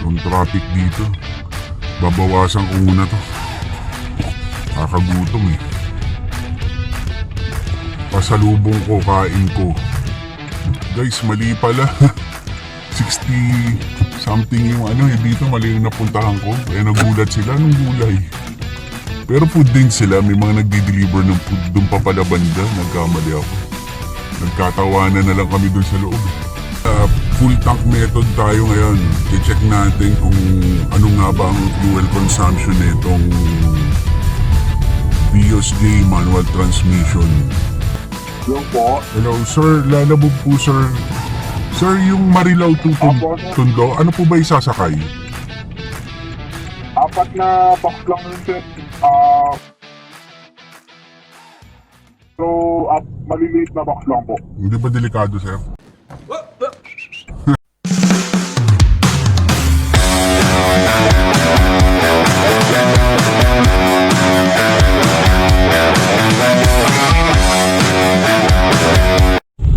Yung traffic dito, babawasan ko muna to. Kakagutom eh. Pasalubong ko, kain ko. Guys, mali pala. 60 something yung dito mali yung napuntahan ko. Kaya nagulat sila ng gulay. Pero food din sila, may mga nagdi-deliver ng food doon pa pala banda. Nagkamali ako. Nagkatawanan na lang kami doon sa loob. Full tank method tayo ngayon. I-check natin kung ano nga ba ang fuel consumption nitong Vios J manual transmission. Yung po. Hello sir, lalabog po sir. Sir, yung Marilao to Tondo, ano po ba isasakay? 4 na box lang yun sir. So, maliliit na box lang po. Hindi ba delikado sir?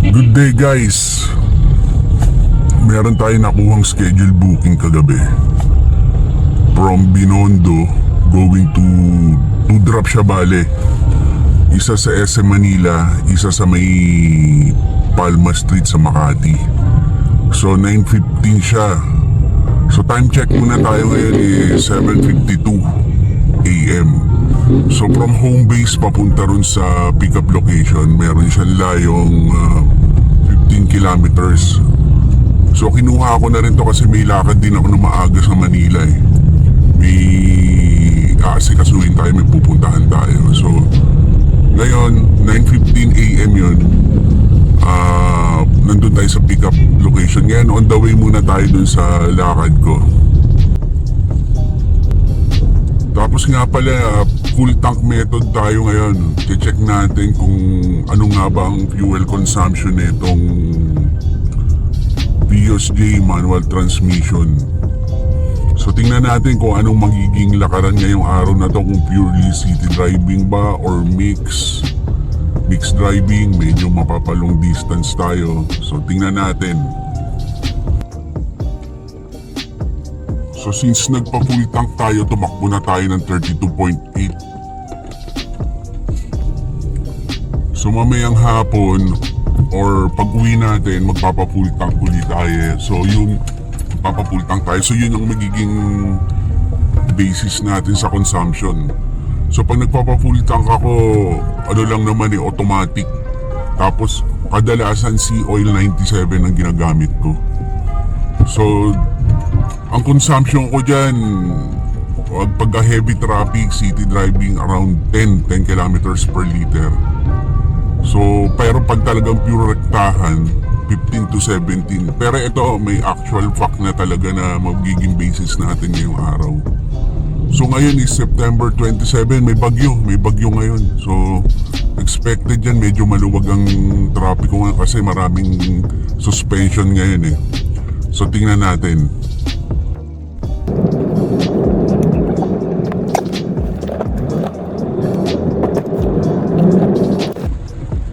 Good day guys. Meron tayong nakuhang schedule booking kagabi. From Binondo going to drop siya bale. Isa sa SM Manila, isa sa may Palma Street sa Makati. So 9:15 siya. So time check muna tayo ngayon is 7:52 AM. So from home base papunta ron sa pickup location, meron siyang layong 15 kilometers. So kinuha ko na rin to kasi may lakad din ako na maaga sa Manila eh. May aasikasuhin tayo, may pupuntahan tayo. So ngayon, 9:15 AM yun. Nandun tayo sa pickup location. Ngayon, on the way muna tayo dun sa lakad ko. Tapos nga pala, full tank method tayo ngayon. I-check natin kung ano nga ba ang fuel consumption nitong Vios J manual transmission. So tingnan natin kung anong magiging lakaran ngayong araw na to, kung purely city driving ba or mix driving, medyo mapapalong distance tayo. So tingnan natin. So since nagpa-full tank tayo, tumakbo na tayo ng 32.8. So mamayang hapon or pag-uwi natin, magpapa-full tank ulit tayo. So yung magpapa-full tank tayo. So yun ang magiging basis natin sa consumption. So pag nagpapa-full tank ako, ano lang naman automatic. Tapos kadalasan sea oil 97 ang ginagamit ko. So ang consumption ko dyan, pagka heavy traffic, city driving, around 10 kilometers per liter. So pero pag talagang pure rektahan, 15 to 17. Pero ito, may actual fact na talaga na magiging basis natin ngayong araw. So ngayon is September 27, may bagyo ngayon. So expected yan, medyo maluwag ang traffic ko kasi maraming suspension ngayon eh. So tingnan natin.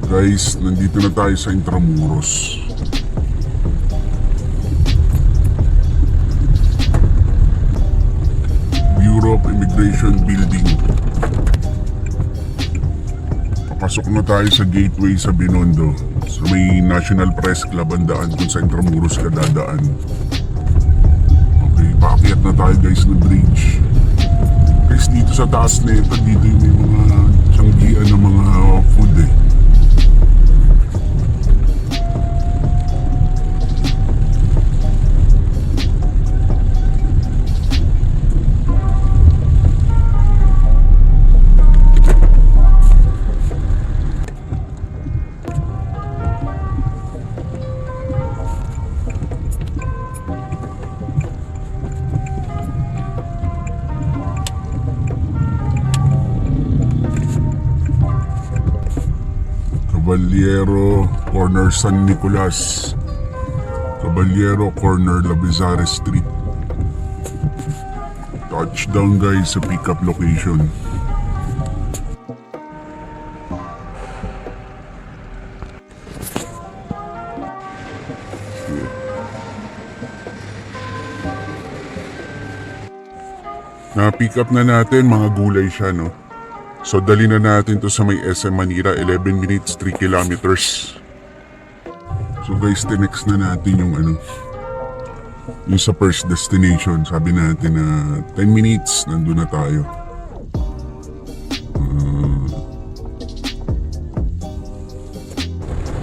Guys, nandito na tayo sa Intramuros. Bureau of Immigration Building. Papasok na tayo sa gateway sa Binondo. So may National Press Club ang daan kung sa Intramuros ka dadaan. Okay, paakyat na tayo guys ng bridge. Guys, dito sa taas na ito, dito yung may mga tiyanggian ng mga food eh. Caballero, corner San Nicolas. Caballero, corner Labizare Street. Touchdown guys sa pickup location. Na-pick up na natin, mga gulay siya, no? So, dali na natin to sa may SM Manila, 11 minutes, 3 kilometers. So guys, tinext na natin yung yung sa first destination. Sabi natin na 10 minutes, nandun na tayo.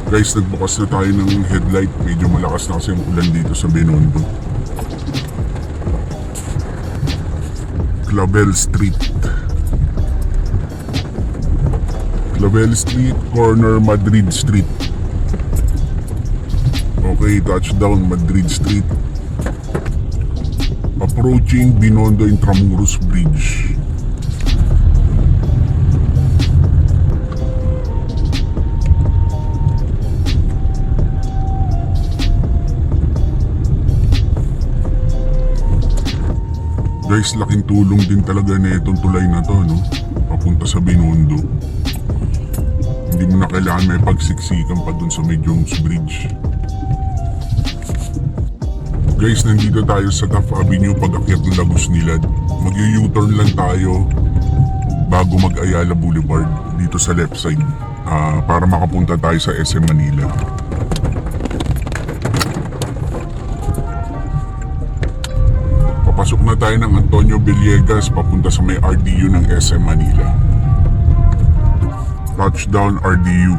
Guys, nagbukas na tayo ng headlight. Medyo malakas na kasi yung ulan dito sa Binondo. Clavel Street. Clavel Street, corner Madrid Street. Okay, touchdown Madrid Street. Approaching Binondo Intramuros Bridge. Guys, laking tulong din talaga na itong tulay na to, no? Papunta sa Binondo. Hindi mo na kailangan may pagsiksikan pa dun sa may Jones Bridge. Guys, nandito tayo sa Taft Avenue pag-akyat ng Lagos Nilad. Mag-u-turn lang tayo bago mag-Ayala Boulevard dito sa left side para makapunta tayo sa SM Manila. Papasok na tayo ng Antonio Villegas papunta sa may RDU ng SM Manila. Touchdown RDU.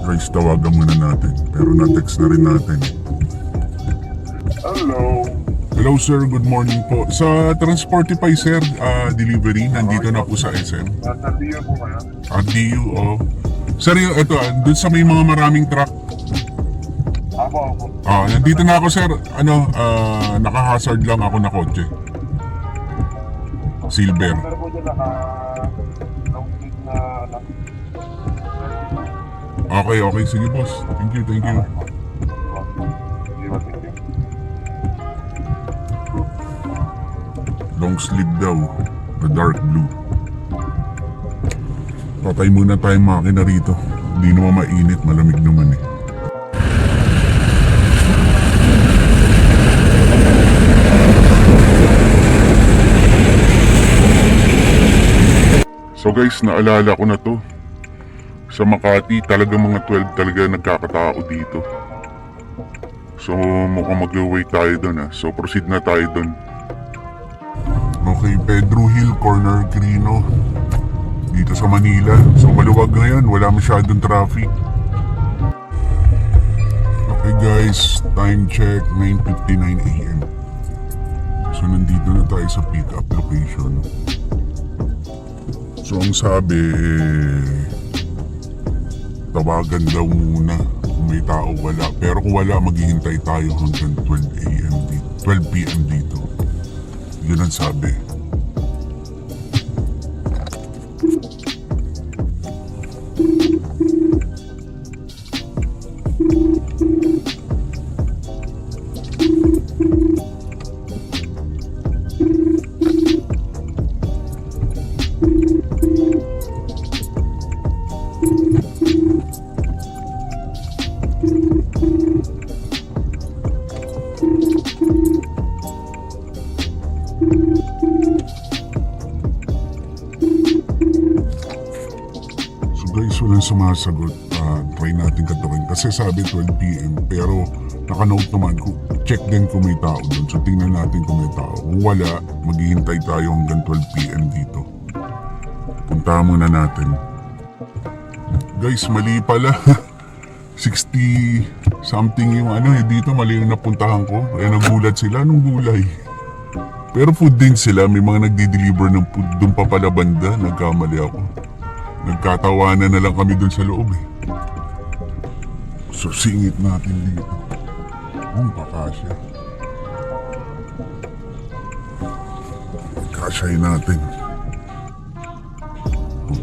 Guys, tawagan muna natin. Pero na-text na rin natin. Hello. Hello sir, good morning po. Sa Transportify sir, delivery, nandito na po sa SM. Nasa Dio po kayo? RDU, oh. Sir, ito, dun sa may mga maraming truck. Apo. Nandito na ako sir. Naka-hazard lang ako na kotse. Silver. Pero po dyan naka-complete na Okay, sige boss. Thank you. Thank you. Long sleeve daw, na dark blue. Patay muna tayong makina rito. Hindi naman mainit, malamig naman eh. So guys, naalala ko na to. Sa Makati, talaga mga 12 talaga nagkakatao dito. So mukhang mag-wait tayo dun ah. So proceed na tayo dun. Okay, Pedro Hill, Corner Quirino. Dito sa Manila. So maluwag ngayon, wala masyadong traffic. Okay guys, time check, 9:59 AM. So nandito na tayo sa pick up location. So ang sabi tawagan daw muna kung may tao wala. Pero kung wala, maghihintay tayo hanggang 12 PM dito. Yun ang sabi. Guys, walang sumasagot. Try natin katawin. Kasi sabi 12 PM. Pero naka-note naman, check din kung may tao doon. So tingnan natin kung may tao. Kung wala, maghihintay tayo hanggang 12 PM dito. Punta muna natin. Guys, mali pala. 60 something yung ano eh, dito mali yung napuntahan ko. Kaya nagulat sila, anong gulay? Pero food din sila, may mga nagdi-deliver ng food doon pa pala banda, nagkamali ako. Nagkatawanan na lang kami doon sa loob eh. So singit natin dito. Kakasya. Kasyahin natin.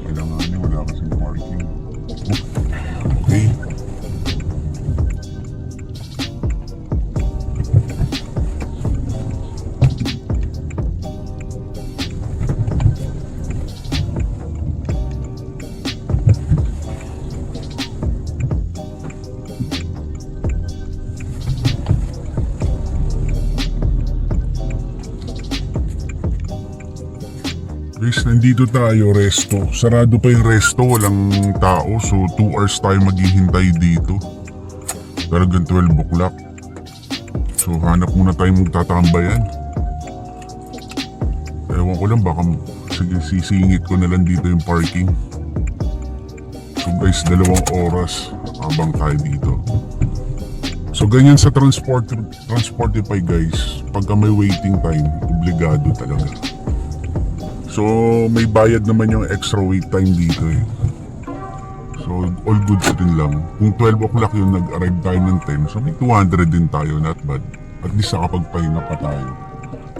Kailangan niya, wala kasing parking. Okay. Guys, nandito tayo, resto. Sarado pa yung resto, walang tao. So 2 hours tayo maghihintay dito. Talagang 12 o'clock. So hanap muna tayong magtatambayan. Ewan ko lang, baka sige, sisingit ko na lang dito yung parking. So guys, 2 oras habang tayo dito. So ganyan sa Transportify guys. Pagka may waiting time, obligado talaga. So, may bayad naman yung extra wait time dito eh. So, all good din lang. Kung 12 o'clock yung nag-arrive tayo ng 10, so may 200 din tayo, not bad. At least nakapagpahinga pa tayo.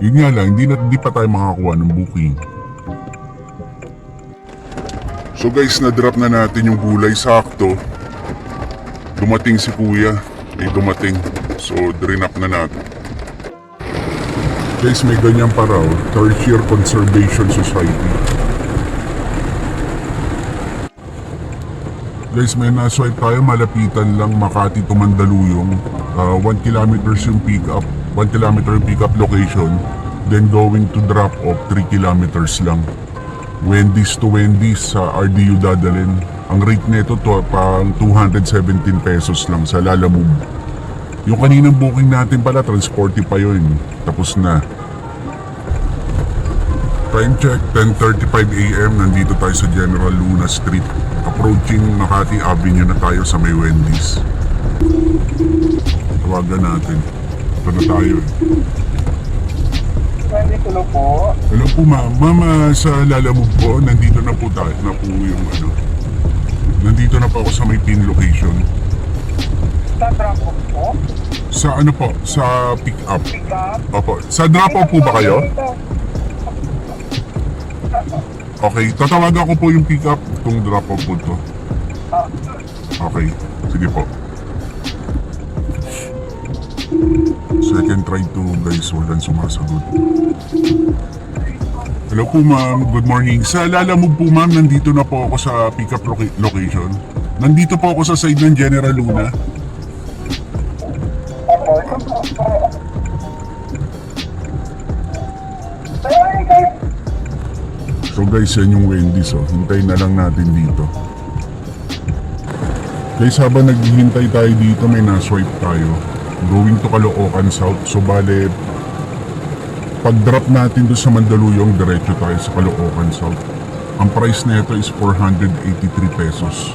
Yun nga lang, hindi pa tayo makakuha ng booking. So guys, na-drop na natin yung gulay sakto. Dumating si kuya, dumating. So, drinap na natin. Guys, may ganyan pa raw, Tertiary Conservation Society. Guys, may na-swipe tayo, malapitan lang, Makati to Mandaluyong. 1 kilometers yung pick up, 1 kilometer yung pick up location. Then going to drop off, 3 kilometers lang. Wendy's to Wendy's sa RDU dadalhin. Ang rate nito to pang 217 pesos lang sa Lalamove. Yung kaninang booking natin pala, Transportify yun. Tapos na. Time check, 10:35 AM. Nandito tayo sa General Luna Street. Approaching Makati Avenue na tayo sa may Wendy's. Tawagan natin. Ito na tayo eh. Hello po. Hello po ma'am. Ma'am, sa Lalamove po, nandito na po tayo. Na po yung ano. Nandito na po ako sa may pin location. Sa drop-off po? Sa ano po? Sa pick up. Pick up? Opo. Sa drop off po ba kayo? Okay, tatawagan ko po yung pick up. Itong drop off po to. Okay, sige po. Second try to guys, walang sumasagot. Hello po ma'am, good morning. Sa Lalamove po ma'am, nandito na po ako sa pick up location. Nandito po ako sa side ng General Luna. So guys, yan yung Wendy's oh. Hintayin na lang natin dito. Guys, habang naghihintay tayo dito, may na-swipe tayo. Going to Caloocan South. So bale, pag-drop natin doon sa Mandaluyong, diretso tayo sa Caloocan South. Ang price nito is 483 pesos.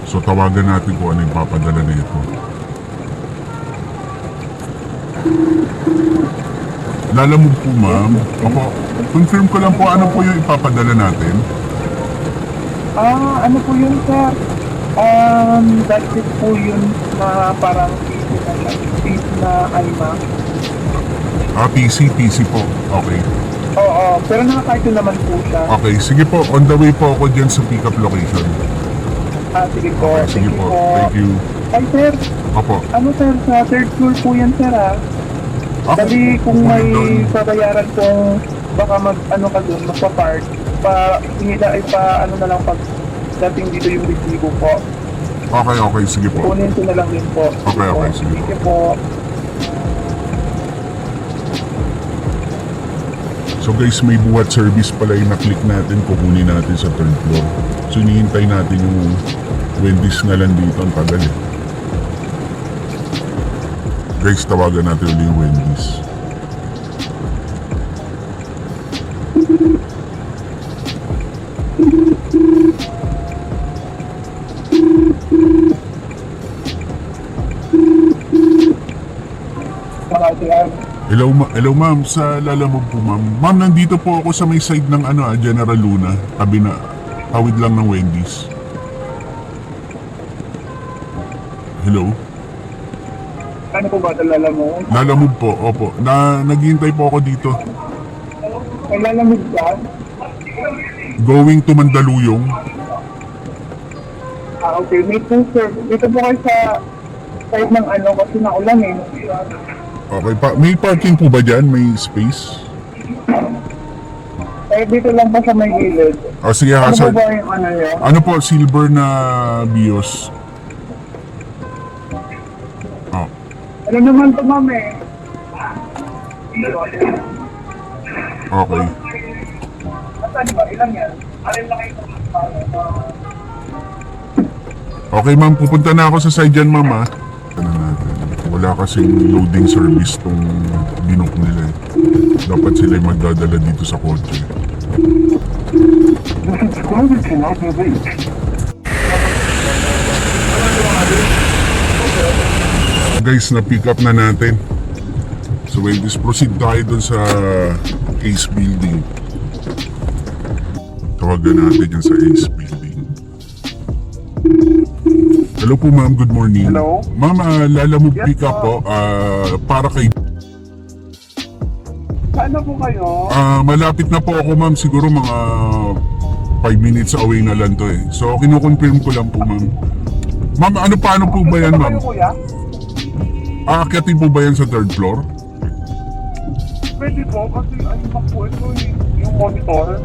So tawagan natin kung ano yung papadala nito. Lalamove po ma'am. Ako, confirm ko lang po ano po yung ipapadala natin. Ano po yun, sir? That's it po yun na parang piece na IMAX. PC po. Okay. Oo, pero naka-cartoon naman po siya. Okay, sige po. On the way po ako dyan sa pick-up location. Sige po. Okay, sige po. Thank you. Ay, sir. Opo. Ano, sir? Sa third floor po yan, sir, Dali kung may babayaran kung baka ano ka doon, magpa-park, ano na lang pag dating dito yung resibo po. Okay, sige po. Kunin ko na lang din po. Okay, sige po. Sige po. So guys, may buhat service pala yung na-click natin, kukunin natin sa third floor. So hinihintay natin yung Wendy's na lang dito, ang tagal eh. Guys, tawagan natin ulit yung Wendy's. Hello ma'am, sa Lalamove po ma'am. Ma'am, nandito po ako sa may side ng General Luna, tabi na, tawid lang ng Wendy's. Hello? Ano po ba dalala mo? Lalamove po, opo. Naghihintay po ako dito. May lalamig ka? Going to Mandaluyong. Okay. May po sir. Dito po kayo sa side ng kasi naulan eh. Okay pa. May parking po ba dyan? May space? Dito lang po sa may gilid. O sige ha, Ano po sir. ba yung nyo? Ano po, silver na Bios. Oh. Ano naman to ma'am eh? Okay. Saan ba? Ilan yan? Alin lang kayo? Okay ma'am, pupunta na ako sa side dyan ma'am ha. Ano natin, wala kasing loading service tong binook nila eh. Dapat sila magdadala dito sa kotse. Guys, na-pick up na natin. So we'll just proceed tayo dun sa Ace Building. Tawagan natin yan sa Ace Building. Hello po ma'am, good morning. Hello? Ma'am, Lalamove Yes, pick up po, para kay... Saan na po kayo? Malapit na po ako ma'am, siguro mga 5 minutes away na lang to eh. So kinukonfirm ko lang po ma'am. Ma'am, paano po ba yan Saan ma'am? kayo kuya? Aakyatin po ba yan sa third floor? Pwede po kasi ano pa po ito eh. Yung monitor.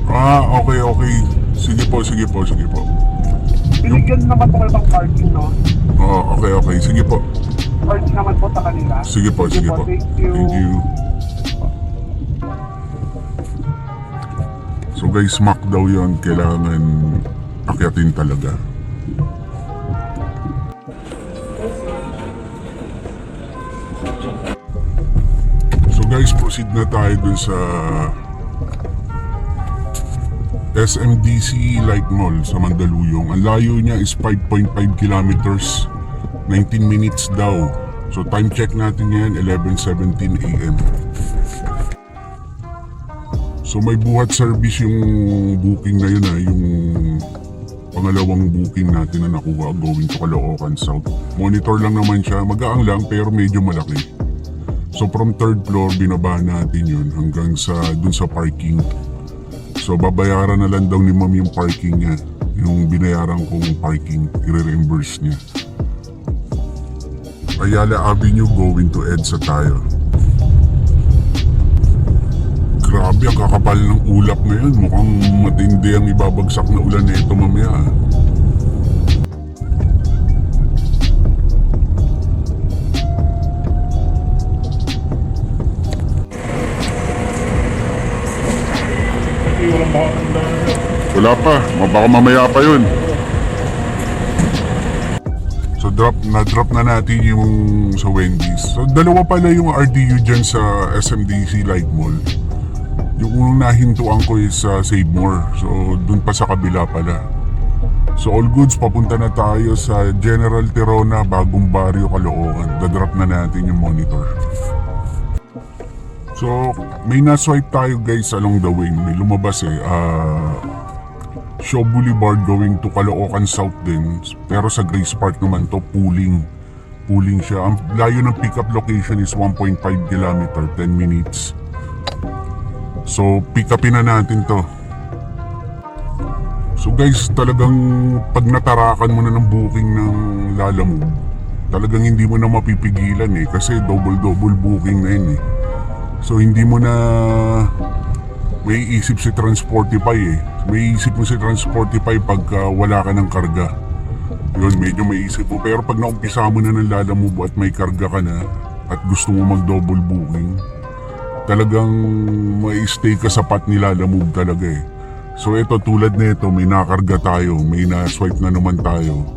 Okay. Sige po. Binigyan naman po kayo ng parking no? Okay. Sige po. Parking naman po sa kanila. Sige po. Thank you. Thank you. So guys, Mac daw yun. Kailangan akyatin talaga. So guys, proceed na tayo dun sa SMDC Light Mall sa Mandaluyong. Ang layo niya is 5.5 kilometers, 19 minutes daw. So time check natin yan, 11:17 AM. So may buhat service yung booking na yun yung pangalawang booking natin na nakuha going to Caloocan South. Monitor lang naman siya, magaang lang pero medyo malaki. So from third floor, binaba natin yun hanggang sa dun sa parking. So babayaran na lang daw ni ma'am yung parking niya. Yung binayaran kong parking, i-reimburse niya. Ayala Avenue going to EDSA tayo. Grabe, ang kakapal ng ulap ngayon. Mukhang matindi ang ibabagsak na ulan na ito mamaya. Wala pa, baka mamaya pa yun. So na-drop na natin yung sa Wendy's. So dalawa pala yung RDU dyan sa SMDC Light Mall. Yung unang nahintuan ko is sa Save More. So dun pa sa kabila pala. So all goods, papunta na tayo sa General Tirona, Bagong Barrio, Caloocan. Da-drop na natin yung monitor. So may na-swipe tayo guys along the way. May lumabas Shaw Boulevard going to Caloocan South din. Pero sa Grace Park naman to, pooling siya. Ang layo ng pickup location is 1.5 km, 10 minutes. So pick upin na natin to. So guys, talagang pag natarakan mo na ng booking ng Lalamove, talagang hindi mo na mapipigilan kasi double booking na yun So hindi mo na may isip si Transportify May isip mo si Transportify pagka wala ka ng karga. Yun, medyo may isip mo. Pero pag naumpisa mo na ng Lalamove at may karga ka na at gusto mo mag-double booking, talagang may stay ka sa path ni Lalamove talaga So ito, tulad nito, may nakarga tayo, may na-swipe na naman tayo.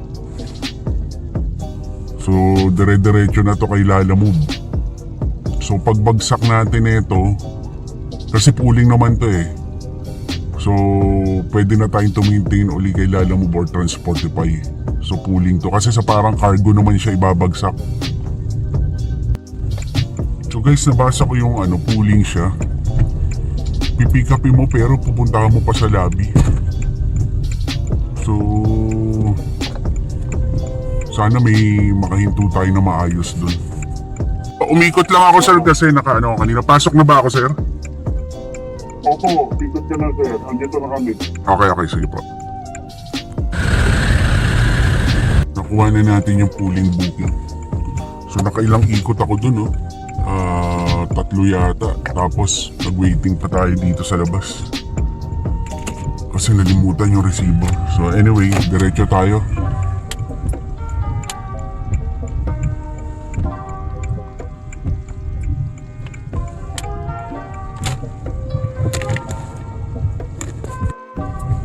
So dire-diretso na to kay Lalamove. So pagbagsak natin ito, kasi pooling naman to So pwede na tayong tumintain uli kay Lalamove or Transportify. So pooling to kasi sa parang cargo naman siya ibabagsak. So guys, nabasa ko yung pooling siya. Pipick upin mo pero pupunta mo pa sa lobby. So, sana may makahinto tayo na maayos dun. Umikot lang ako sir kasi kanina. Pasok na ba ako sir? Opo, ikot ka na sir. Andito na kami. Okay, sige po. Nakuha na natin yung pooling booking. So nakailang ikot ako dun, no? 3 yata. Tapos nag-waiting pa tayo dito sa labas. Kasi nalimutan yung receiver. So anyway, diretso tayo.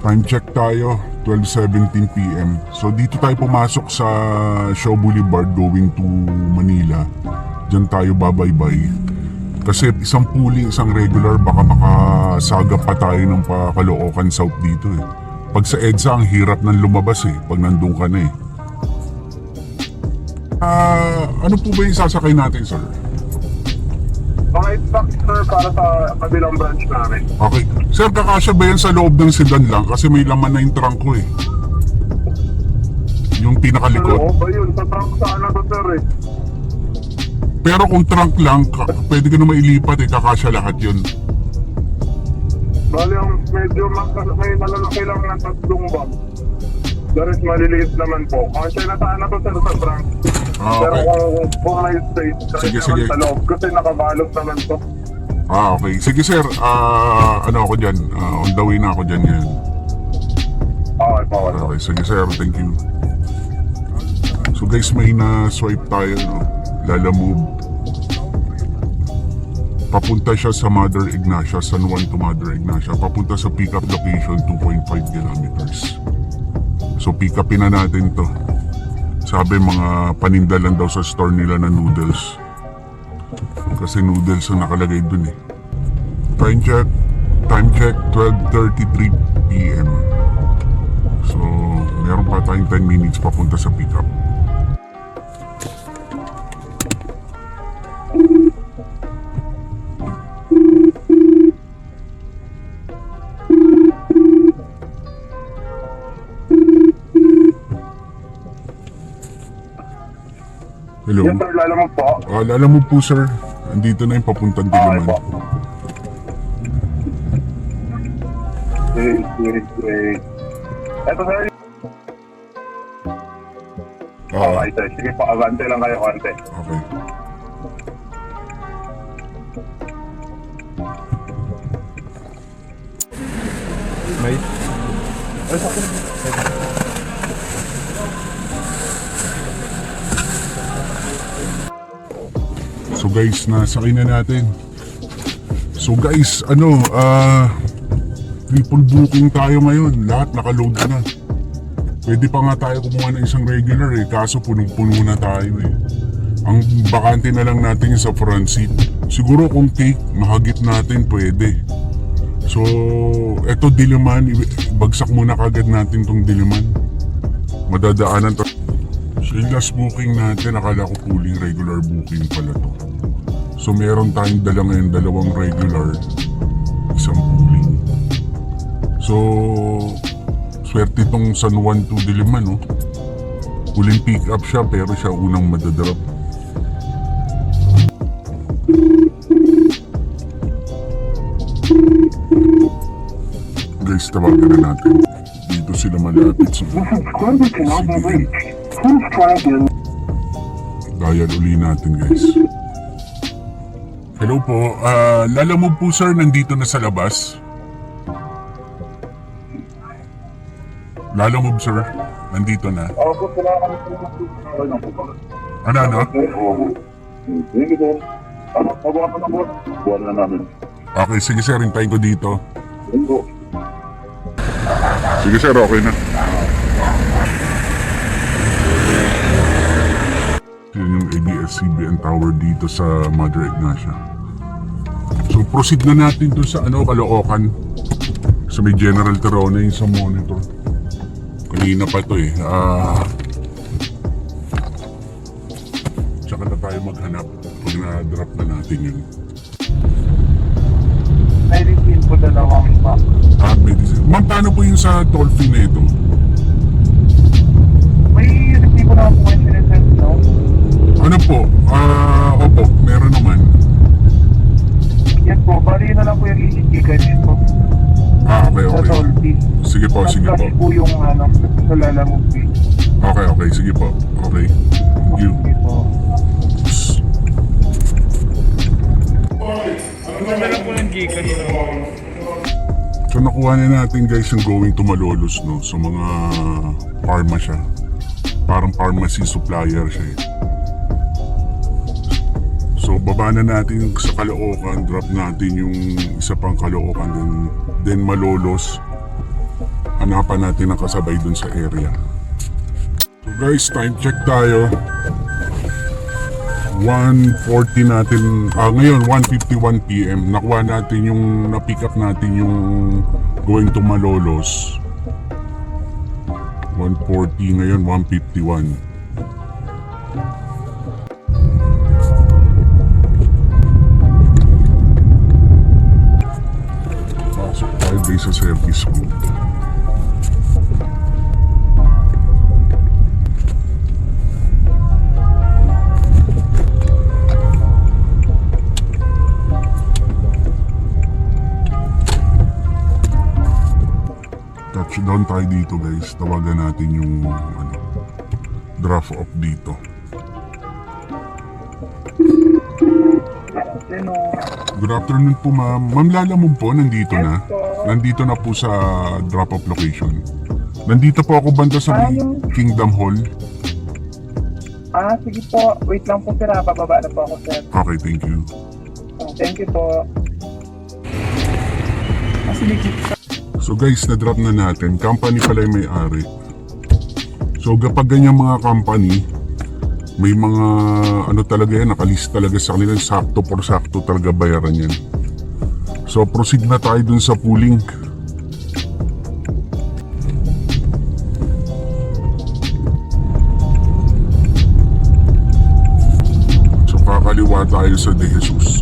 Time check tayo, 12:17 PM. So dito tayo pumasok sa Shaw Boulevard going to Manila. Diyan tayo babaybay. Kasi isang pooling, isang regular, baka makasagap pa tayo ng Caloocan South dito eh. Pag sa EDSA, ang hirap ng lumabas eh, pag nandun ka na eh. Ano po ba yung sasakay natin, sir? Mga stock sir para sa kabilang branch namin. Okay. Sir, kakasya ba yan sa loob ng sedan lang? Kasi may laman na yung trunk ko eh. Yung pinakalikod. Oo ba yun? Sa trunk sana to sir eh. Pero kung trunk lang, pwede ka na mailipat eh, kakasya lahat yun. Bali ang medyo may malalaki lang ng 3 bag. The rest maliliit naman po. Kasi nasaan na to sir sa trunk. Pero Okay. kung may space, Sige, kahit sige. naman sa loob. Kasi nakabalot naman to. Okay. Sige sir, ako dyan. On the way na ako dyan ngayon. Okay po. Okay, sige sir, thank you. So guys, may na-swipe tayo, no? Lala Move. Papunta siya sa Mother Ignacia, San Juan to Mother Ignacia. Papunta sa pick-up location, 2.5 kilometers. So pick upin na natin to. Sabi mga paninda lang daw sa store nila na noodles. Kasi noodles ang nakalagay dun eh. Time check 12:33 PM. So meron pa tayong 10 minutes papunta sa pick up. Hello? Yes sir, lala mo po. Lala mo po sir, andito na yung papuntang Okay Diliman. po. Wait. Eto sir. Okay sir, sige po, avante lang kayo konti. Okay. May So guys, nasakay na natin. So guys, triple booking tayo ngayon. Lahat nakaload na. Pwede pa nga tayo kumuha ng isang regular eh. Kaso punong-puno na tayo eh. Ang bakante na lang natin yung sa front seat. Siguro kung cake, mahagip natin pwede. So, eto Diliman. Bagsak muna kagad natin tong Diliman. Madadaanan to. So yung last booking natin, akala ko pooling regular booking pala to. So meron tayong dala ngayon, 2 regular, isang pooling. So, swerte tong San Juan to Diliman, no? Huling pick up siya pero siya unang madadrop. Guys, tawagan na natin. Dito sila malapit sa CBN. Dial uli natin guys. Hello po, Lala Move po sir, nandito na sa labas. Lala Move sir, nandito na. Opo, kailangan Ano? Sige sir. Mabuhat na po. Buwan na namin. Okay, sige sir, hintayin ko dito. Bingo. Sige sir, okay na. Yun yung ABS-CBN Tower dito sa Mother Ignacia. So proceed na natin to sa Caloocan. Sa may General Terone yung sa monitor. Kanina pa to eh. Tsaka na tayo maghanap. pag na-drop na natin yun. May refill po dalawang pack. Medicine. Ma'am, paano po yung sa toll fee na ito? May resibo na po kayo sinesend, no? Ano po? Opo, meron naman. Yes po, bali na lang po yung ECG dito. Okay, Sa okay. toll fee. Sige po, sige po. Tapos po yung sa lalamog fee. Okay, okay, sige po. Okay. Thank you. Okay po. So nakuha na natin guys yung going to Malolos, no? So mga pharma siya. Parang pharmacy supplier siya eh. So baba na natin sa Caloocan, drop natin yung isa pang Caloocan, then Malolos. Hanapan natin ang kasabay dun sa area. So guys, time check tayo. 1:40 natin, ngayon 1:51 PM. Nakuha natin yung, na-pick up natin yung going to Malolos. 1:40 ngayon, 1:51. Pasok tayo guys sa service mode. Touchdown tayo dito guys. Tawagan natin yung draft off dito. Sino? Good afternoon po ma'am. Ma'am Lalamove po, nandito na. Yes po. Nandito na po sa drop off location. Nandito po ako banda sa may Kingdom Hall. Sige po. Wait lang po sir, bababa na po ako sir. Okay, thank you. Thank you po. Sige. So guys, na-drop na natin. Company pala yung may-ari. So kapag ganyan mga company, may mga talaga yan, nakalist talaga sa kanila, sakto por sakto talaga bayaran yan. So proceed na tayo dun sa pooling. So kakaliwa tayo sa De Jesus.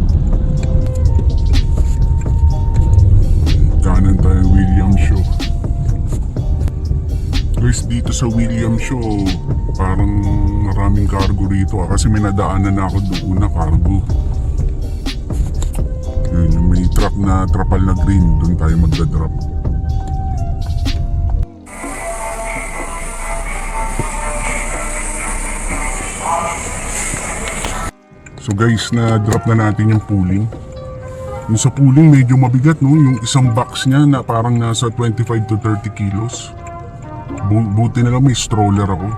Kanan tayo William Shaw. Guys, dito sa William Shaw, parang maraming cargo rito kasi may nadaanan na ako doon na cargo. Yun, yung may truck na trapal na green, doon tayo magdadrop. So guys, na-drop na natin yung pooling. Yung sa pooling medyo mabigat, no? Yung isang box niya na parang nasa 25 to 30 kilos. Buti na lang may stroller ako.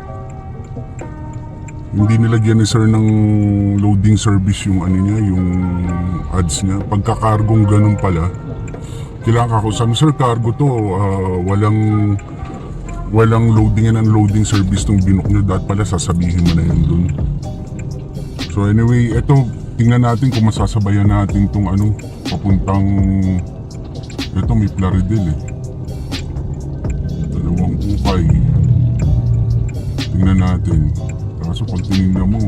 Hindi nilagyan ni sir ng loading service yung niya, yung ads niya. Pagkakargong ganun pala, kailangan ako sabi, sir, cargo to, walang loading and unloading service tong binook nyo. Dapat pala sasabihin mo na yun dun. So anyway, eto, tingnan natin kung masasabayan natin tong papuntang, eto may Plaridel eh. Dalawang ukay. Tingnan natin. Kaso pag tinignan mo,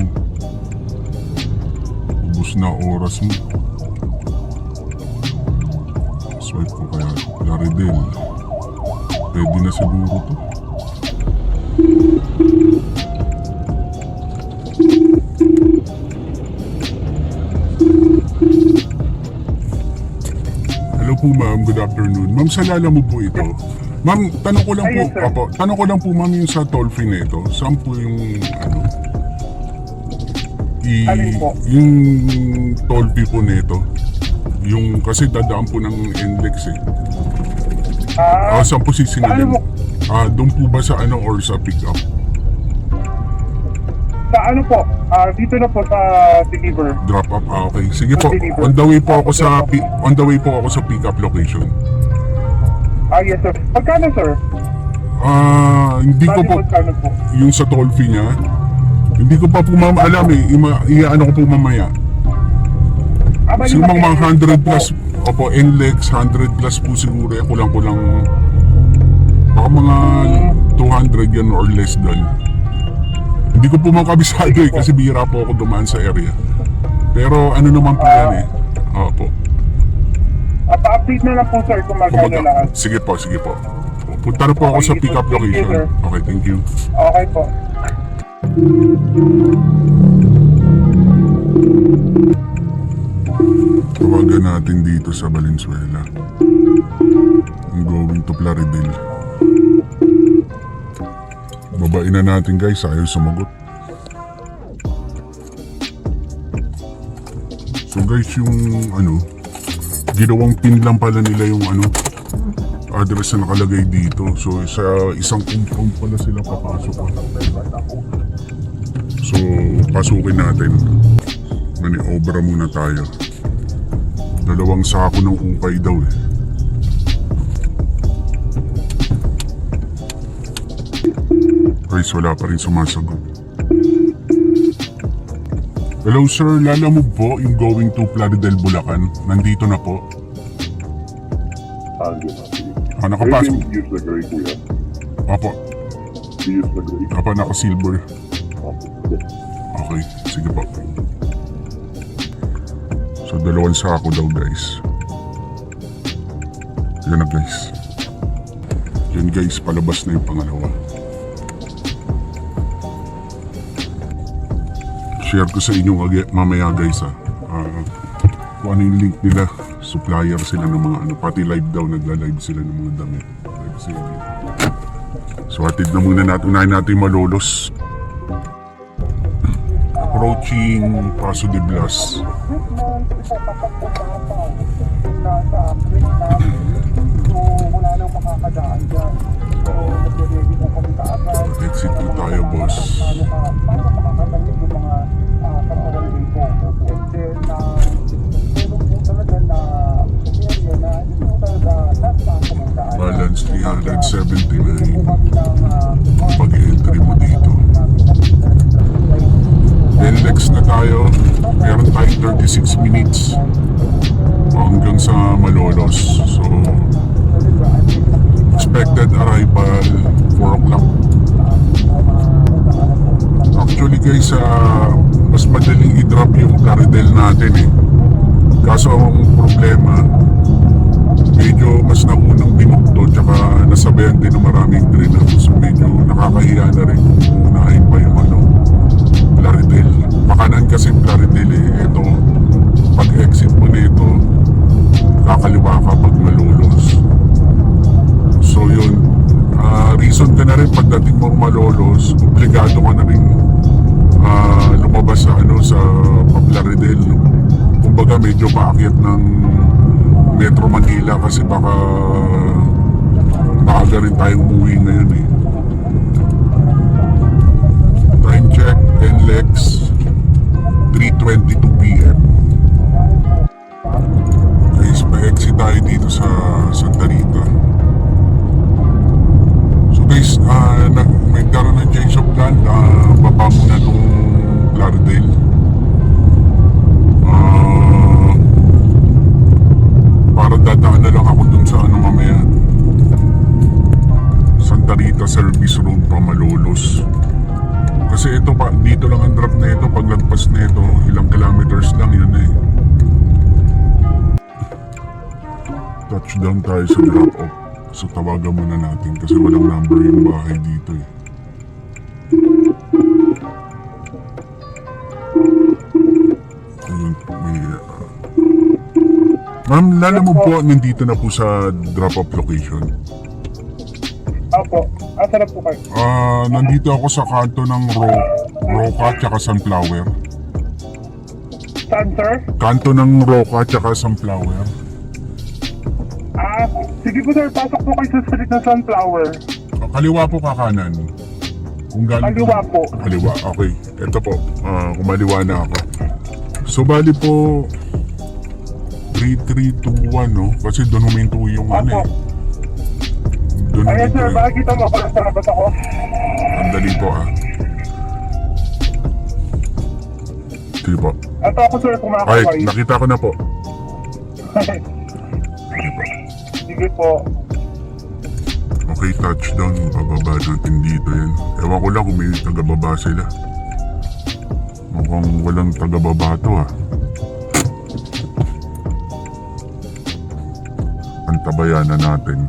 ubos na oras mo. Swipe ko kaya Plaridel. Pwede na siguro to. Hello po ma'am, good afternoon. Ma'am, sa Lalamove po ito. Ma'am, tanong ko lang po, Yes, sir. tanong ko lang po ma'am yung sa toll fee na ito. Saan po yung Alin po? yung toll fee po na ito? Yung kasi dadaan po ng NLEX eh. Saan po sisingalin? Ano Doon po ba sa or sa pick up? Sa po? Dito na po sa deliver. Drop up, okay. Sige po. Deliver. On the way po ako sa pick up location. Yes sir. Pagkano sir? Hindi ko Bali, po pagkano po? yung sa toll fee niya. Hindi ko pa po ma'am alam eh. Iano ko po mamaya. Bali, Siguro mga pagkano 100 plus. Opo, NLEX 100 plus po siguro. Kulang-kulang. Baka mga 200 yan or less than. Hindi ko po makabisado eh kasi bihira po ako dumaan sa area. Pero ano naman po yan eh. Opo. Pa-update na lang po sir kung magkano lahat. Sige po, sige po. Punta na po ako sa pick-up Thank you, sir. location. Okay, thank you. Okay po. Tawagan natin dito sa Valenzuela. I'm going to Plaridel. Babain na natin guys, ayaw sumagot. So guys, yung ano, ginawang pin lang pala nila yung ano, address na nakalagay dito. So sa isang compound pala sila papasok. So pasukin natin. Maniobra muna tayo. Dalawang sako ng ukay daw eh. Guys, wala pa rin sumasagot. Hello sir, lalamove po yung going to Plaridel, Bulacan. Nandito na po. Nakapasok. Use the gray kuya. Apo, Use the gray. naka-silver. Okay, sige po. So, dalawang sako daw guys. Yan na guys. Yan guys, palabas na yung pangalawa. Share ko sa inyo mamaya guys ha. Kung ano yung link nila. Supplier sila ng mga ano. Pati live daw, nagla-live sila ng mga damit. Live selling. So hatid na muna natin. Unahin natin yung Malolos. Approaching Paso de Blas. Exit na tayo boss. Balance 379 pag-entry mo dito. NLEX na tayo. Meron tayong 36 minutes hanggang sa Malolos. So expected arrival 4 o'clock. Actually guys, mas madaling i-drop yung Plaridel natin eh. Kaso ang problema, medyo mas naunang binukto tsaka nasabayan din ng maraming train. So medyo nakakahiya na rin kung unahin pa yung ano, Plaridel. Pakanan kasi Plaridel eh. Ito, pag exit mo nito, kakaliwa ka pag Malolos. So yun, reason ka na rin pagdating mo Malolos, obligado ka na rin lumabas sa ano sa Plaridel. Kumbaga medyo paakyat ng Metro Manila kasi baka rin tayong umuwi ngayon eh. Time check, NLEX 3:22 PM. Guys, pa-exit tayo dito sa Santa Rita. So guys, may karoon ng change of plan. Baba muna itong Plaridel. Para dadaan na lang ako dun sa ano mamaya, Santa Rita Service Road pa Malolos. Kasi ito pa, dito lang ang drop na ito. Paglagpas na ito, ilang kilometers lang yun eh. Touchdown tayo sa drop off. So tawagan muna natin kasi walang number yung bahay dito eh. Ayun, may Ma'am, lalamove po, nandito na po sa drop-off location. Opo. Sarap po kayo. Nandito ako sa kanto ng Roca tsaka Sunflower. Saan sir? Kanto ng Roca tsaka Sunflower. Sige po sir, pasok po kayo sa street ng Sunflower. Kaliwa po kakanan. Kung galing Kaliwa po. Kaliwa, okay. Ito po, kumaliwa na ako. So bali po 3321 no? Kasi doon huminto yung ano eh. Doon Ayan huminto sir, eh. bakit mo ako sa labas ako? Andali po ah. Sige po. Ito ako sir, Ay, kumakaway. nakita ko na po. Sige po. Okay, touchdown. Bababa natin dito yan. Ewan ko lang kung may tagababa sila. Mukhang walang tagababa to ah. antabayan na natin.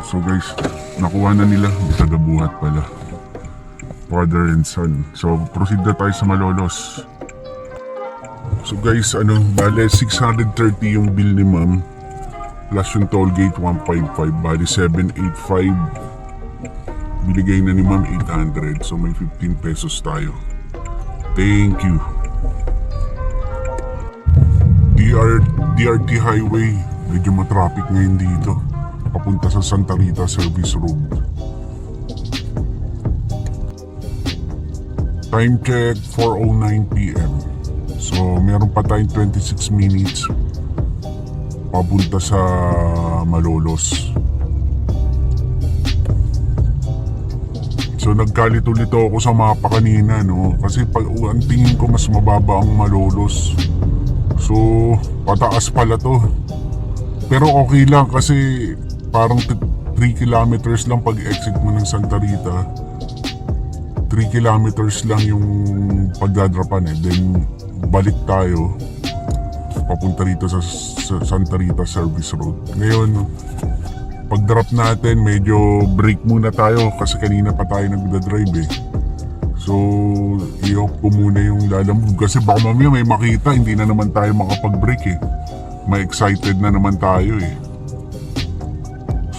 So guys, nakuha na nila. Tagabuhat pala. Father and son. So proceed na tayo sa Malolos. So guys, bale 630 yung bill ni ma'am. Plus yung toll gate 155. Bale 785. Binigay na ni ma'am 800. So may 15 pesos tayo. Thank you. DRT Highway. Medyo matraffic ngayon dito. Papunta sa Santa Rita Service Road. Time check 4:09 PM. So meron pa tayong 26 minutes papunta sa Malolos. So nagkalito-lito ako sa mapa kanina, no? Kasi ang tingin ko mas mababa ang Malolos. So pataas pala to. Pero okay lang kasi parang 3 kilometers lang pag exit mo ng Santa Rita. 3 kilometers lang yung pagdadrapan eh. Then balik tayo papunta rito sa Santa Rita Service Road. Ngayon, pag drop natin, medyo break muna tayo kasi kanina pa tayo nagdadrive eh. So, i-off ko muna yung lalamove kasi baka mamaya may makita, hindi na naman tayo makapag-break eh. May excited na naman tayo eh.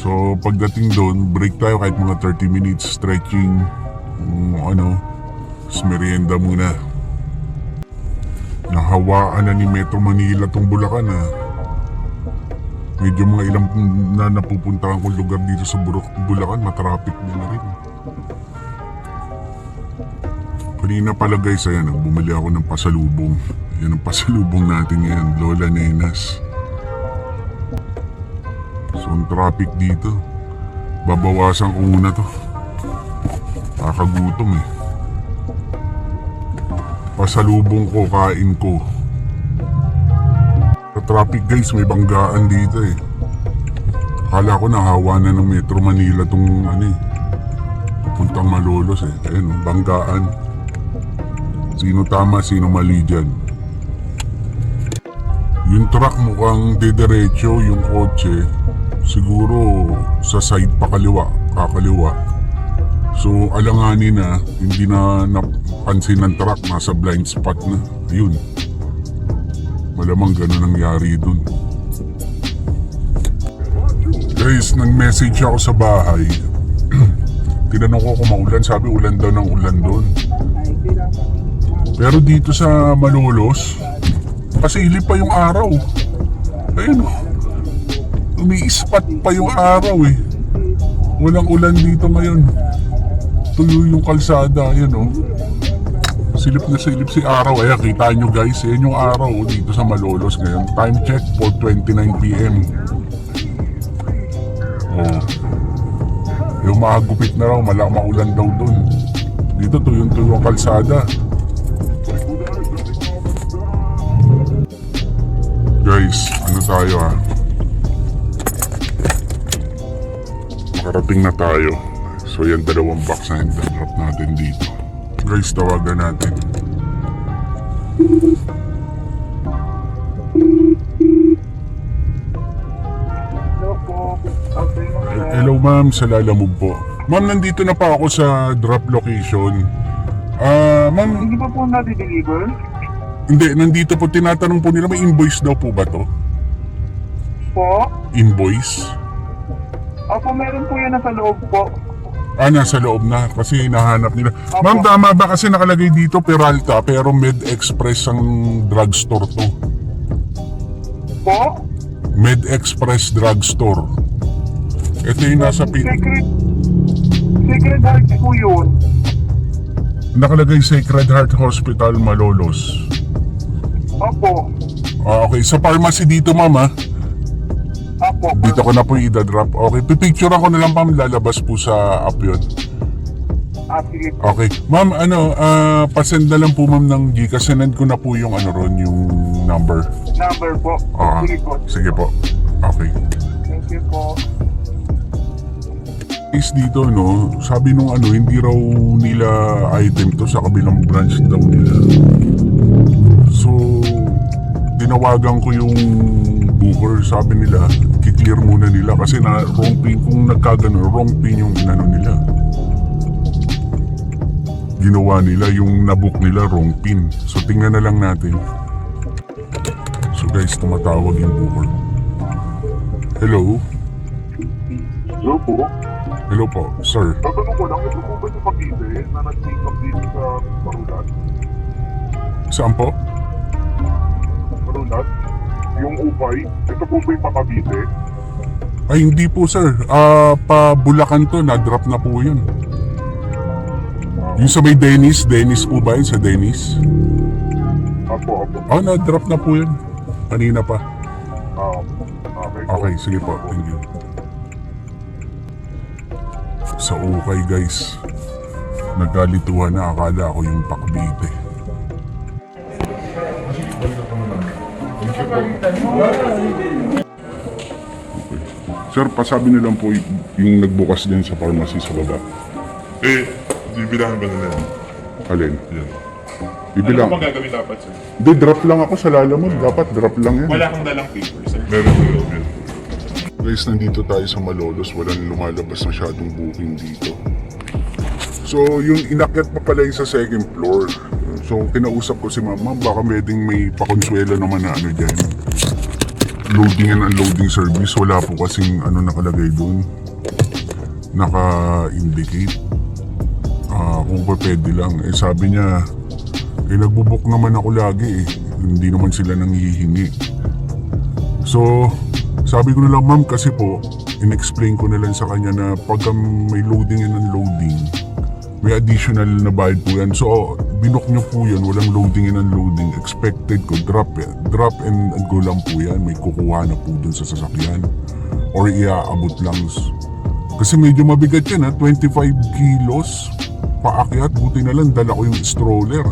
So, pagdating doon, break tayo kahit mga 30 minutes, stretching, merienda muna. Nahawaan na ni Metro Manila tong Bulacan ha. Medyo mga ilang na napupuntahan kong lugar dito sa Bulacan, matraffic din na rin. Kanina pala guys, ayan, bumili ako ng pasalubong. Yan ang pasalubong natin ngayon, Lola Nenas. So ang traffic dito, babawasan ko muna to. Kakagutom eh. Pasalubong ko, kain ko. Sa traffic guys, may banggaan dito eh. Akala ko nahawa na ng Metro Manila tong papuntang Malolos eh. Ayun, banggaan. Sino tama, sino mali dyan? Yung truck mukhang didiretso, yung kotse siguro sa side pa kakaliwa. So alanganin na, hindi na napansin ng truck, nasa blind spot na. Ayun. Malamang ganun nangyari dun. Guys, nag-message ako sa bahay. Tinanong ko kung maulan, sabi ulan daw ng ulan doon. Pero dito sa Malolos, kasi ilip pa yung araw. Ayun o. Umiispat pa yung araw eh. Walang ulan dito ngayon. Tuyo yung kalsada, ayan o. Silip na silip si araw. Ayan, kita nyo guys, ayan yung araw dito sa Malolos ngayon. Time check, 4:29 PM. Oh. Yung mahagupit na raw, maulan daw dun. Dito tuyong-tuyo ang kalsada. Guys, ano tayo ha? Makarating na tayo. So yan, 2 box na yung drop natin dito. Guys, tawagan natin. Hello ma'am, sa Lalamove po. Ma'am, nandito na pa ako sa drop location. Ma'am, Hindi pa po na-deliver? hindi, nandito po, tinatanong po nila, may invoice daw po ba to? Po? Invoice? Ako meron po yan nasa loob po. Nasa loob na kasi hinahanap nila. Ma'am, tama ba kasi nakalagay dito Peralta pero Med Express ang drugstore to? Po? Med Express Drugstore. Ito yung nasa Sacred Heart po yun. nakalagay Sacred Heart Hospital, Malolos. Opo. Okay, sa pharmacy dito ma'am ha. Opo. Dito ko na po i-drop. Okay, pipicturean ko na lang ma'am, lalabas po sa app yun. Sige. Okay. Ma'am, pasend na lang po ma'am ng Gcash. Send ko na po yung yung number. Number po. Sige po. Sige po. Okay. Thank you po. Is dito no, sabi nung hindi raw nila item to sa kabilang branch daw nila. So, tinawagan ko yung booker, sabi nila, kiklear muna nila kasi na wrong pin, kung nagkagano, wrong pin yung inano nila. Ginawa nila, yung nabook nila, wrong pin. So tingnan na lang natin. So guys, tumatawag yung booker. Hello? Hello po. Hello po, sir. Tatanong ko lang, ito po ba yung Cavite na nag-take up dito sa Marulat? Saan po? Marulat? Yung upay? Ito po ba yung Cavite? Ay, hindi po sir. Pa Bulacan to, na-drop na po yun. Yung sa may Dennis po ba yun sa Dennis? Apo. Na-drop na po yun. Kanina pa. Okay. Okay, sige po. Thank you. Sa ukay guys. Nagkalituhan na, akala ko yung Cavite. Okay. Sir, pasabi na lang po yung nagbukas din sa pharmacy sa baba. Bibilangan ba nila yan? Alin? Yan. Bibilang. Ano bang gagawin dapat, sir? Hindi, drop lang ako sa Lalamove. Dapat drop lang yan. Wala kang dalang paper, sir. Meron sa loob yun. Guys, nandito tayo sa Malolos. Walang lumalabas masyadong booking dito. So, yung inakyat pa pala yung sa second floor. So, kinausap ko si ma'am, baka pwedeng may pakonsuelo naman na ano dyan. Loading and unloading service. Wala po kasing ano nakalagay dun. Naka-indicate. Kung pa pwede lang. Sabi niya, nagbubook naman ako lagi eh. Hindi naman sila nanghihingi. So, sabi ko na lang, ma'am, kasi po, in-explain ko na lang sa kanya na pagka may loading and unloading, may additional na bayad po yan. So, binook nyo po yan, walang loading and unloading. Expected ko, drop and go lang po yan. May kukuha na po dun sa sasakyan. Or iaabot lang. Kasi medyo mabigat yan ha, 25 kilos. Paakyat, buti na lang, dala ko yung stroller.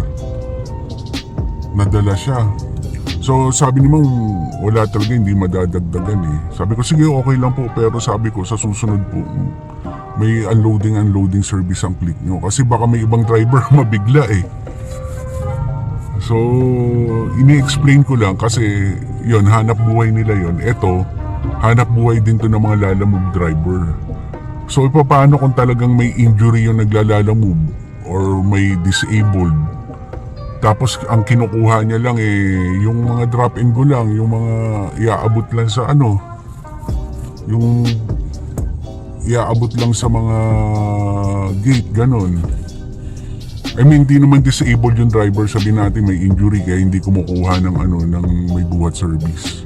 Nadala siya. So sabi ni ma'am, wala talaga, hindi madadagdagan eh. Sabi ko, sige okay lang po, pero sabi ko sa susunod po, may unloading service ang click nyo. Kasi baka may ibang driver mabigla eh. So, ini-explain ko lang kasi yon hanap buhay nila yon. Eto, hanap buhay din to ng mga Lalamove driver. So, paano kung talagang may injury yung nagla-Lalamove or may disabled? Tapos ang kinukuha niya lang yung mga drop and go lang, yung mga iaabot lang sa ano, yung iaabot lang sa mga gate, ganon. I mean, hindi naman disabled yung driver, sabihin natin may injury kaya hindi kumukuha ng ano, ng may buhat service.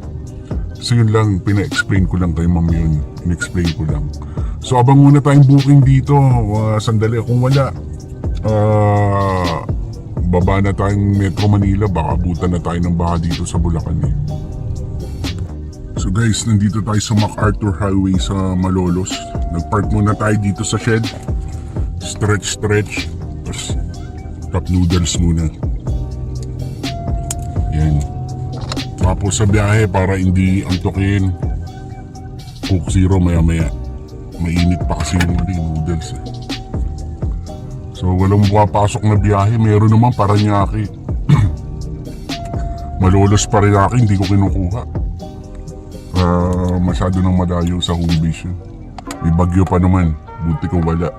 So yun lang, pina-explain ko lang kay ma'am yun, in-explain ko lang. So abang muna tayong booking dito, sandali, kung wala, baba na tayong Metro Manila, baka abutan na tayo ng baha dito sa Bulacan eh. So guys, nandito tayo sa MacArthur Highway sa Malolos. Nagpark muna tayo dito sa shed. Stretch. Tapos cup noodles muna. Yan. Tapos sa biyahe para hindi antukin, Coke Zero maya. Mainit pa kasi yung noodles eh. So walang pumapasok na biyahe, meron naman Paranaque. Malolos Paranaque, hindi ko kinukuha. Masyado nang malayo sa home base yun. May bagyo pa naman, buti ko wala.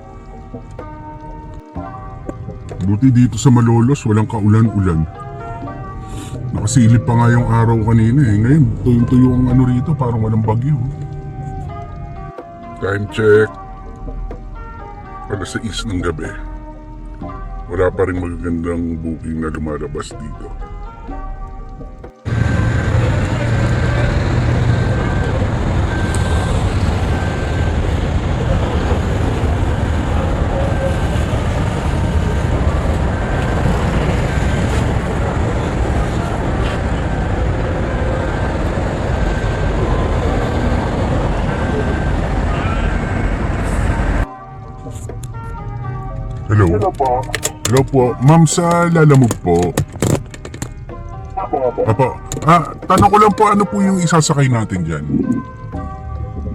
Buti dito sa Malolos, walang kaulan-ulan. Nakasilip pa nga yung araw kanina eh. Ngayon, tuyong-tuyo ang ano rito, parang walang bagyo. Time check. Alas 6 ng gabi. Wala pa rin magagandang booking na lumalabas dito. Hello? Hello po. Hello po. Ma'am, sa Lalamove po. Apo. Apo. Tanong ko lang po, ano po yung isasakay natin dyan?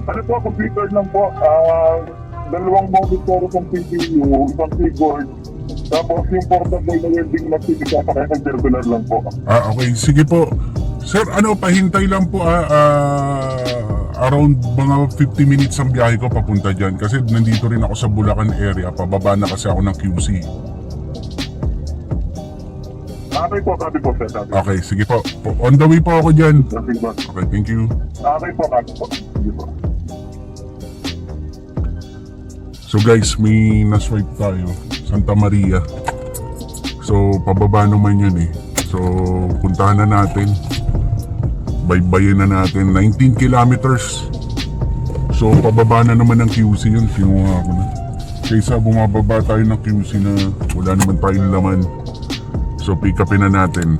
Ano po, computer lang po. Dalawang monitor ng CPU, isang keyboard. Tapos yung portable na welding machine, isasakay ng circular lang po. Okay. Sige po. Sir, pahintay lang po around mga 50 minutes ang biyahe ko papunta dyan kasi nandito rin ako sa Bulacan area, pababa na kasi ako ng QC. Okay po, sir. Okay, sige po. On the way po ako dyan. Okay po. Okay, thank you. Okay po. Sige po. So guys, may na-swipe tayo. Santa Maria. So, pababa naman yun eh. So, puntahan na natin. Baybayin na natin. 19 kilometers. So, pababa na naman ng QC yun. Kinuha ko na. Kaysa bumababa tayo ng QC na wala naman tayong laman. So, pick upin na natin.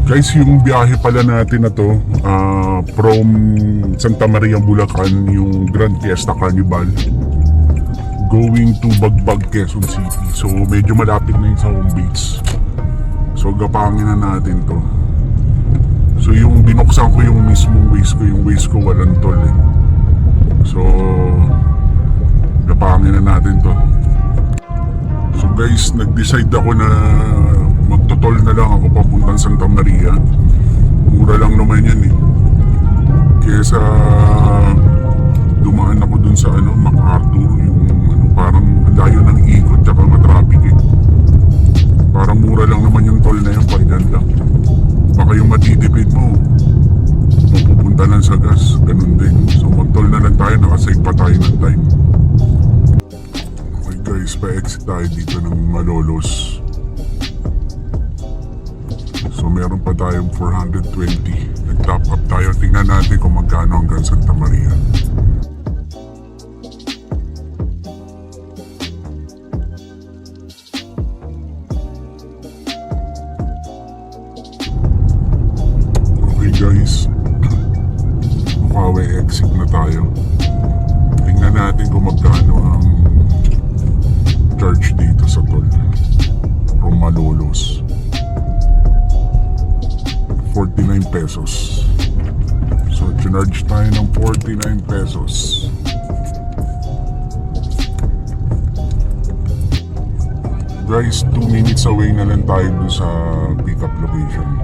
Guys, yung biyahe pala natin na to from Santa Maria, Bulacan, yung Grand Fiesta Carnival going to Bagbag, Quezon City. So, medyo malapit na yun sa home base. So, gapangin na natin to. So, yung binuksan ko yung mismong waist ko walang toll eh. So, gapangin na natin to. So guys, nag-decide ako na magtotol na lang ako papuntang Santa Maria. Mura lang naman yan eh. Kesa dumaan ako dun sa MacArthur, yung parang layo ng ikot tsaka matraffic eh. Parang mura lang naman yung toll na yan, pagyan lang. Baka yung matitipid mo, mapupunta lang sa gas, ganun din. So mag-toll na lang tayo, nakasave pa tayo ng time. Okay guys, pa-exit tayo dito ng Malolos. So meron pa tayong 420. Nag-top up tayo, tingnan natin kung magkano hanggang Santa Maria. Guys, Bukawi exit na tayo. Tingnan natin kung magkano ang charge dito sa toll from Malolos. 49 pesos. So charge tayo ng 49 pesos. Guys, 2 minutes away na lang tayo dun sa pickup location.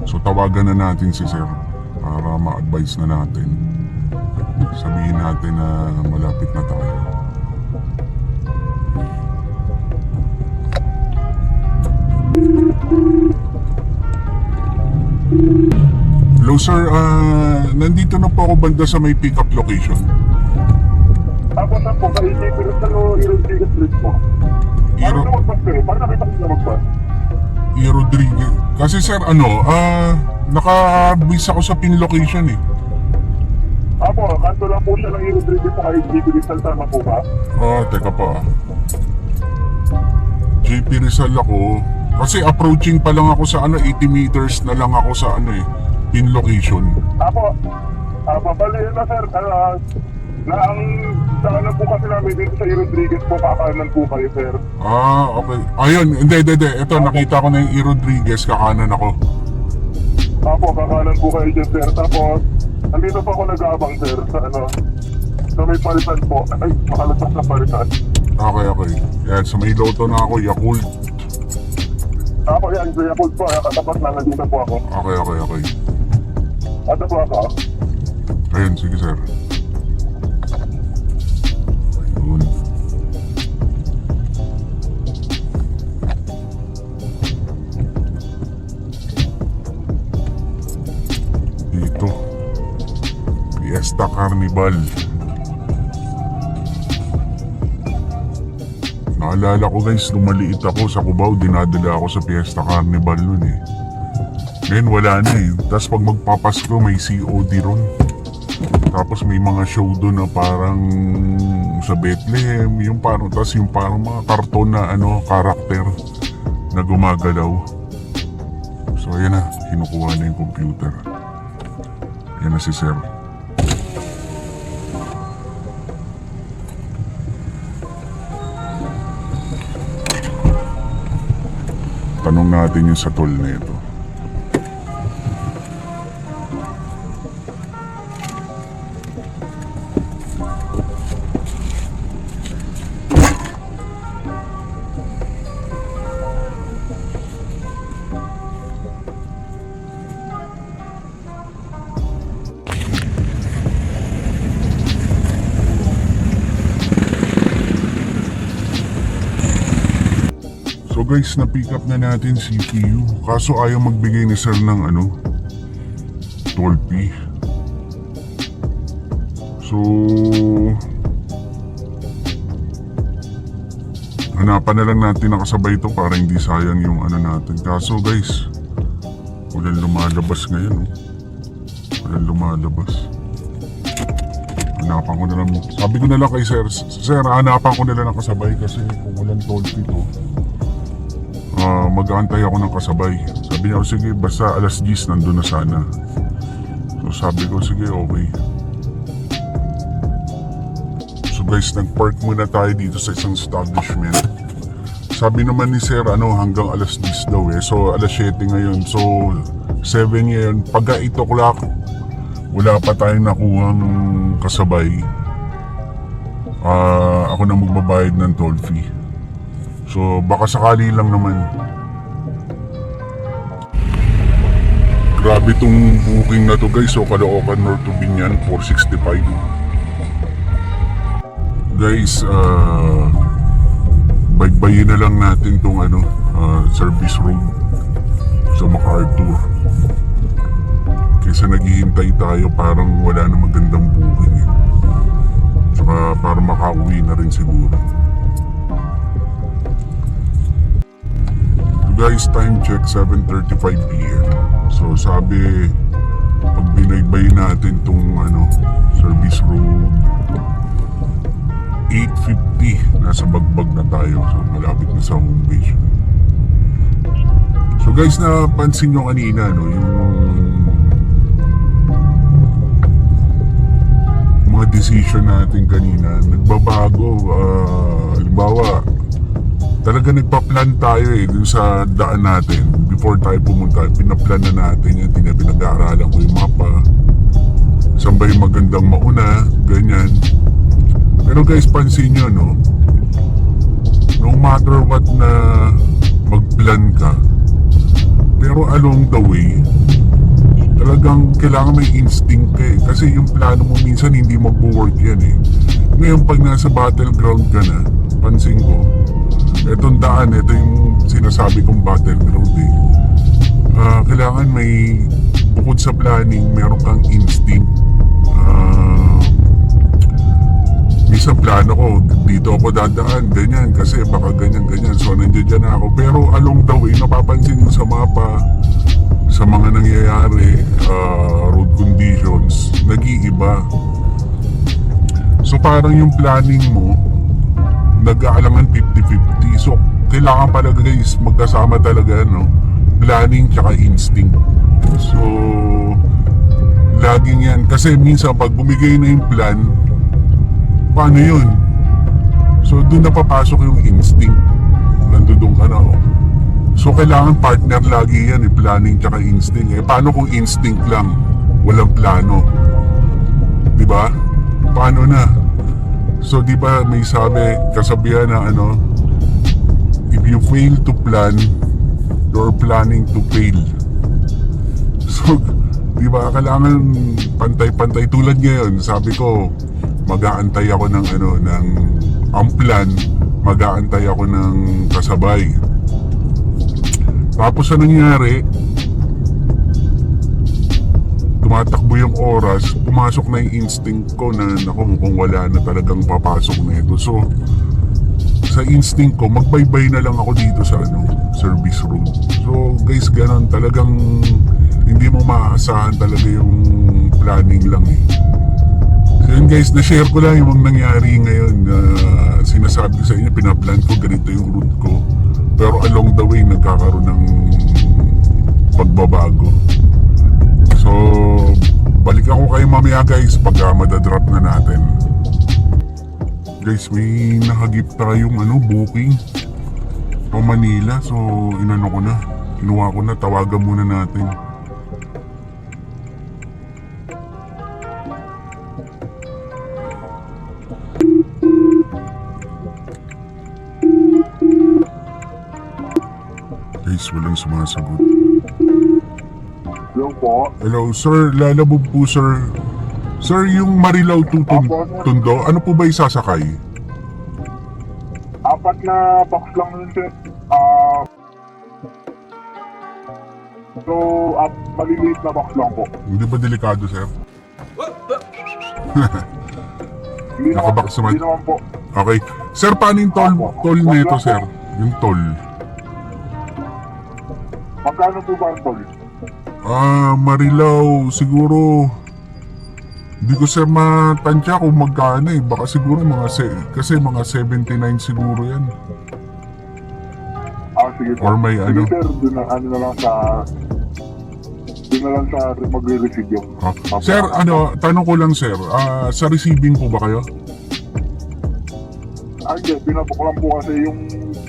So tawagan na natin si sir para ma-advise na natin. Sabihin natin na malapit na tayo. Hello sir, nandito na po ako banda sa may pickup location. Tapos na po, kaisip ko sa Rodriguez Street po. Paano na magpas kayo? Paano nakita ko na magpas? Rodriguez. Kasi sir, naka-base ako sa pin location eh. Apo, kanto lang po siya ng Rodriguez sa JP Rizal, tama po ba? Teka pa. JP Rizal ako. Kasi approaching pa lang ako sa 80 meters na lang ako sa pin location. Apo, bali na sir, ang saan po kasi namin dito sa Rodriguez po, kakanan po kayo sir. Okay. Ayun, hindi. Ito, nakita ko na yung Rodriguez, kakanan ako. Apo, kakanan po kayo dyan sir. Tapos, andito po ako nag-aabang sir sa sa may palitan po. Ay, makalasas na palitan. Okay. Yan, sa may loto na ako, Yakult. Apo, yan, Kuya Paul po. Katapat na, nandito po ako. Okay. Ato po ako. Ayun, sige sir. Ayun. Dito. Fiesta Carnival. Naalala ko guys, nung maliit ako sa Cubao, dinadala ako sa Fiesta Carnival nun eh. Ngayon wala na eh. Tapos pag magpapasko may COD ron. Tapos may mga show doon na parang sa Bethlehem, yung parang, tapos yung parang mga karton na karakter na gumagalaw. So ayan na, kinukuha na yung computer. Ayan na si sir. Tanong natin yung sa toll na ito. guys, na-pick up na natin CPU. Kaso ayaw magbigay ni sir ng toll fee. So, hanapan na lang natin nakasabay ito para hindi sayang yung natin. Kaso guys, walang lumalabas ngayon. Walang lumalabas. Hanapan ko na lang. Sabi ko na lang kay sir, sir, hanapan ko na lang nakasabay kasi kung walang toll fee to, mag-aantay ako ng kasabay. Sabi niya, sige, basta alas 10 nandun na sana. So sabi ko, sige, okay. So guys, nag-park muna tayo dito sa isang establishment. Sabi naman ni sir, hanggang alas 10 daw eh. So alas 7 ngayon. So 7 ngayon. Pagka 8 o'clock, wala pa tayong nakuhang kasabay. Ako na magbabayad ng toll fee. So baka sakali lang naman. Grabe tong booking na to guys. So Caloocan North to Binyan, 465. Guys, baybayin na lang natin tong service road sa MacArthur. Kaysa naghihintay tayo, parang wala na magandang booking eh. Tsaka para makauwi na rin siguro. So guys, time check 7:35 PM. So sabi, pag binaybay natin tong service road, 8:50 nasa Bagbag na tayo. So malapit na sa home base. So guys, napansin nyo kanina yung mga decision natin kanina nagbabago. Halimbawa, talaga nagpa-plan tayo dun sa daan natin. Before tayo pumunta, pinaplan na natin yan. Pinag-aaralan ko yung mapa, saan ba yung magandang mauna, ganyan. Pero guys, pansin nyo, no matter what na mag-plan ka, pero along the way, talagang kailangan may instinct ka eh. Kasi yung plano mo minsan hindi mag-work yan eh. Ngayon pag nasa battleground ka na, pansin ko, etong daan, ito yung sinasabi kong battleground eh. Kailangan may, bukod sa planning, meron kang instinct. Minsan plano ko, dito ako dadaan, ganyan, kasi baka ganyan. So nandiyan na ako. Pero along the way, napapansin mo sa mapa, sa mga nangyayari, road conditions, nag-iiba. So parang yung planning mo, nag-aalangan 50-50. So kailangan pala guys, magkasama talaga, planning tsaka instinct. So laging yan. Kasi minsan pag bumigay na yung plan, paano yun? So doon napapasok yung instinct. Nandun ka na. So kailangan partner lagi yan planning tsaka instinct. Paano kung instinct lang, walang plano? Diba? Paano na? So di ba may sabi, kasabihan na if you fail to plan, you're planning to fail. So di ba kailangan pantay-pantay. Tulad ngayon, sabi ko, mag-aantay ako ng ang plan, mag-aantay ako ng kasabay. Tapos anong nangyari? Tumatakbo yung oras, pumasok na yung instinct ko na mukhang wala na talagang papasok na ito. So sa instinct ko, magbaybay na lang ako dito sa service road. So guys, ganon talagang hindi mo maaasahan talaga yung planning lang eh. So yun guys, na-share ko lang yung nangyari ngayon. Sinasabi ko sa inyo, pinaplan ko, ganito yung route ko. Pero along the way, nagkakaroon ng pagbabago. So, balik ako kayo mamaya guys pag madadrop na natin. Guys, may nakagip tayong booking pa Manila. So, kinuha ko na, tawagan muna natin. Guys, walang sumasagot. Yung po, Hello, sir. Lalabog po, sir. Sir, yung Marilao to Tondo, ano po ba isasakay? 4 na box lang yun, sir. So, maliliit na box lang po. Hindi ba delikado, sir? Hindi Nakabox naman? Hindi naman po. Okay. Sir, paano yung toll nito, sir? Yung toll. Magkano po ba ang toll? Marilao, siguro... Hindi ko sir matansya kung magkano eh. Baka siguro kasi mga 79 siguro yan. Sige po. Or may Sige, ano. sir, doon na lang sa... Doon na lang sa magre-receive yung... Sir, tanong ko lang sir, sa receiving po ba kayo? Hindi, pinapok lang po kasi yung...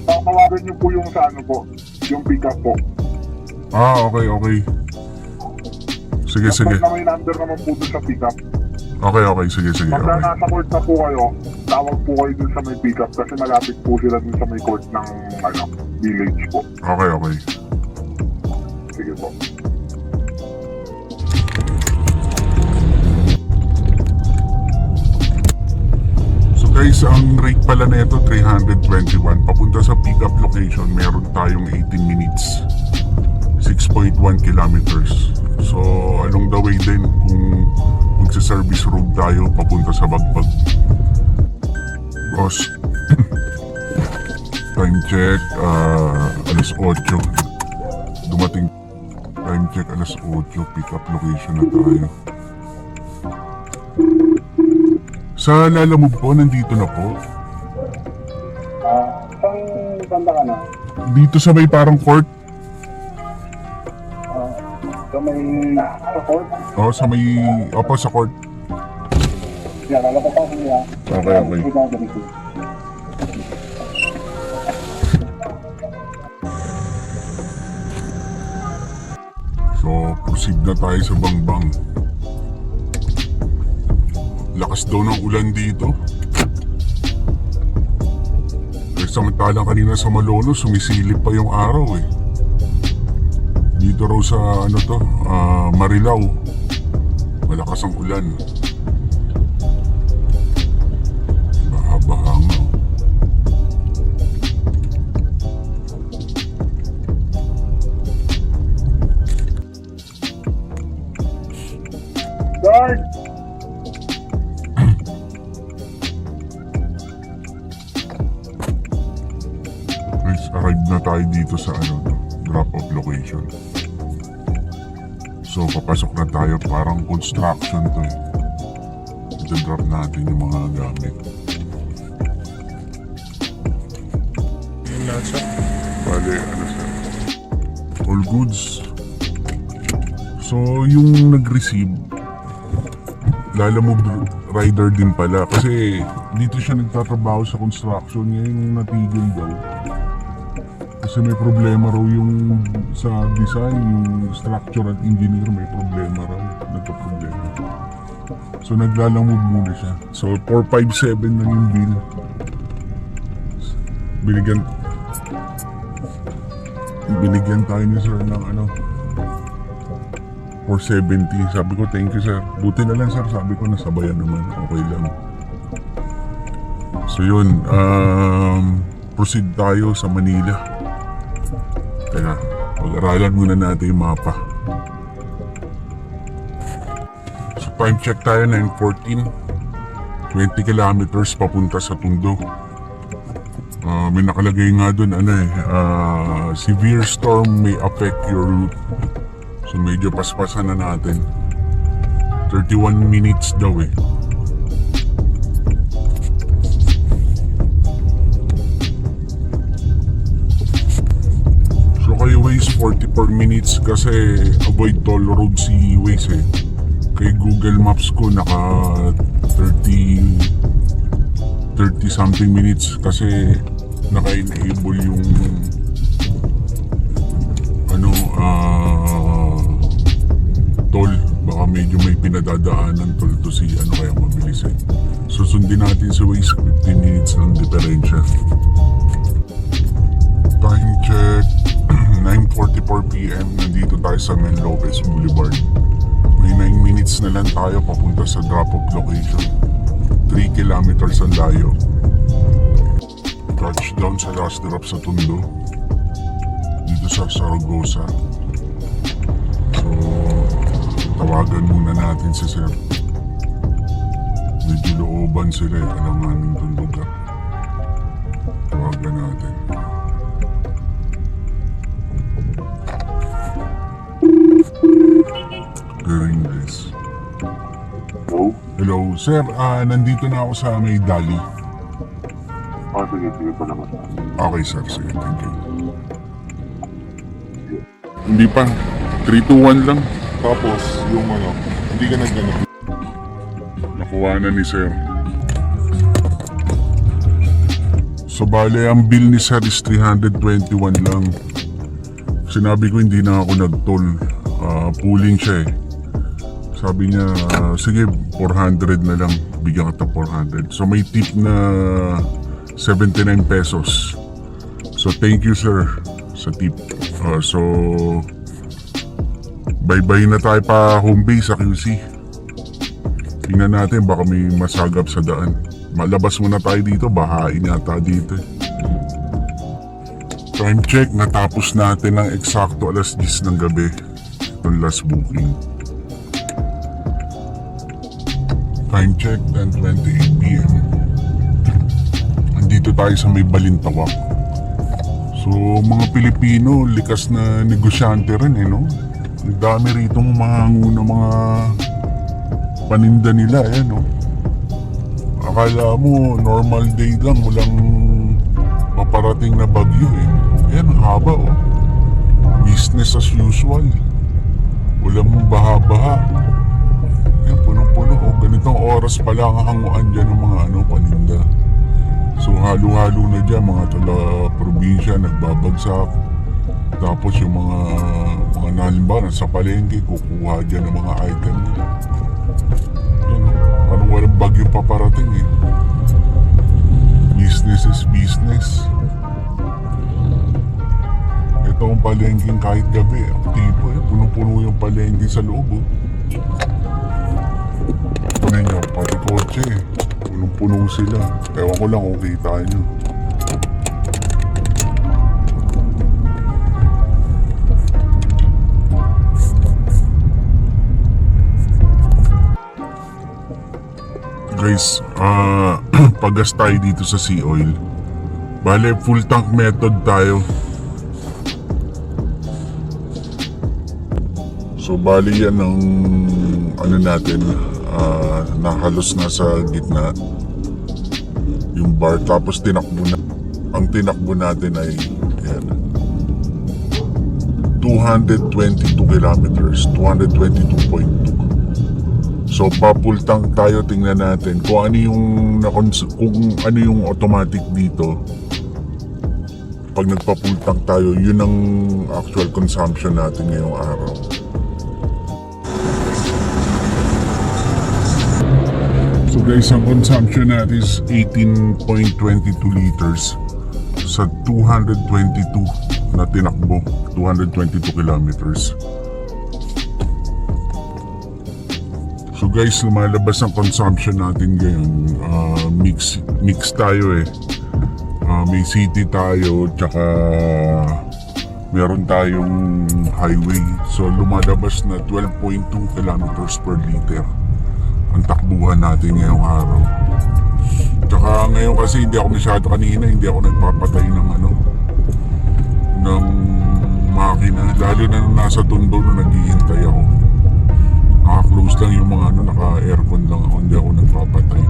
Tawagan niyo po yung sa ano po, yung pick-up po. Okay. Sige. Na may number naman po doon sa pick-up. Okay, sige. Pagka Okay. nasa court na po kayo, tawag po kayo dun sa may pick-up kasi malapit po sila dun sa may court ng village po. Okay. Sige po. So guys, ang rate pala na ito 321. Papunta sa pick-up location, meron tayong 18 minutes. 6.1 kilometers. So along the way din, kung magsa-service road tayo, papunta sa Bagbag. Boss, time check, alas 8. Dumating, time check, alas 8. Pick-up location na tayo. Sa Lalamove po, nandito na po. Saan banda ka na? Dito sa may parang court. Sa may sa court? Sa may, sa court. Yan, lalabas ako niya. Okay. So, proceed na tayo sa Bangbang. Lakas daw ng ulan dito. Kaya samantalang kanina sa Malolos, sumisilip pa yung araw eh. Dito raw sa Marilao, malakas ang ulan. Baha-bahang. Guard! Guys, arrive na tayo dito sa drop-off location. So, papasok na tayo. Parang construction to eh. Ito-drop natin yung mga gamit. Bale, sir? All goods. So, yung nag-receive, Lalamove rider din pala. Kasi dito siya nagtatrabaho sa construction. Niya yung natigil daw. Kasi may problema raw yung sa design, yung structural engineer may problema raw, nagka-problema. So naglalamove muna siya. So 457 na yung bill. Binigyan tayo ni sir ng 470. Sabi ko thank you sir. Buti na lang sir, sabi ko nasabayan naman. Okay lang. So yun, proceed tayo sa Manila. Teka, pag-aralan muna natin yung mapa. So time check tayo, 9:14. 20 kilometers papunta sa Tondo. May nakalagay nga dun, severe storm may affect your route. So medyo paspasan na natin. 31 minutes daw eh. So kay Waze 44 minutes kasi avoid toll road si Waze eh. Kay Google Maps ko naka 30 something minutes kasi naka-enable yung toll. Baka medyo may pinadadaanan toll to si kaya mabilis eh. Susundin natin sa Waze, 15 minutes ng diferensya. Time check, 9:44 PM. Nandito tayo sa Mel Lopez Boulevard. May 9 minutes na lang tayo papunta sa drop-off location. 3 kilometers ang layo. Touchdown sa last drop sa Tondo. dito sa Saragossa. So, tawagan muna natin si Sir. Medyo looban sila eh. Alam nga nitong lugar. Tawagan natin. Galing guys. Hello, Sir. Nandito na ako sa may Dali. Sige pa naman. Okay, sir. Sige, thank you. Hindi pa. 3, 2, 1 lang. Tapos, yung hindi ka nagganap. Nakuha na ni sir. So, bale, ang bill ni sir is 321 lang. Sinabi ko hindi na ako nag-toll. Pooling siya eh. Sabi niya, sige, 400 na lang. Bigyan kita 400. So, may tip na 79 pesos. So thank you sir sa tip. So bye-bye na tayo pa home base sa QC. Tingnan natin baka may masagap sa daan. Malabas muna tayo dito, bahain yata dito. Time check, natapos natin ng eksakto alas 10 ng gabi. Itong last booking. Time check, 10:28 PM. Dito tayo sa may Balintawak. So mga Pilipino, likas na negosyante rin eh, no? Ang dami rito mga paninda nila eh, no? Akala mo normal day lang, walang paparating na bagyo eh. Ayan, ang haba oh. Business as usual. Walang baha-baha. Ayan, punong-puno oh. Ganitong oras pa lang ang hanguan dyan ng mga paninda. So halo-halo na dyan, mga taga-probinsya nagbabagsak. Tapos yung mga nalimbaran sa palengke, kukuha dyan ng mga item nila. Yun, parang walang bagyo paparating eh. Business is business. Ito ang palengking kahit gabi, aktibo eh. Puno-puno yung palengke sa loob oh. Ito ninyo, pati kotse eh. Punong-puno sila. Ewan ko lang kung kita nyo. Guys, paggas tayo dito sa Sea Oil. Bale, full tank method tayo. So, bali yan ang natin. Nahalos na sa gitna yung bar, tapos ang tinakbo natin ay yan, 222 kilometers, 222.2. So pa-full tank tayo. Tingnan natin kung ano yung automatic dito. Pag nagpa-full tank tayo, yun ang actual consumption natin ngayong araw. So guys, ang consumption natin is 18.22 liters sa 222 na tinakbo, 222 kilometers. So guys, lumalabas ang consumption natin ngayon. Mix tayo eh. May city tayo, tsaka meron tayong highway. So lumalabas na 12.2 kilometers per liter ang takbuhan natin ngayong araw. Tsaka ngayon kasi hindi ako masyado kanina, hindi ako nagpapatay ng ng makina. Lalo na nung nasa Tondo na naghihintay ako. Naka-close lang yung mga naka-aircon lang ako, hindi ako nagpapatay.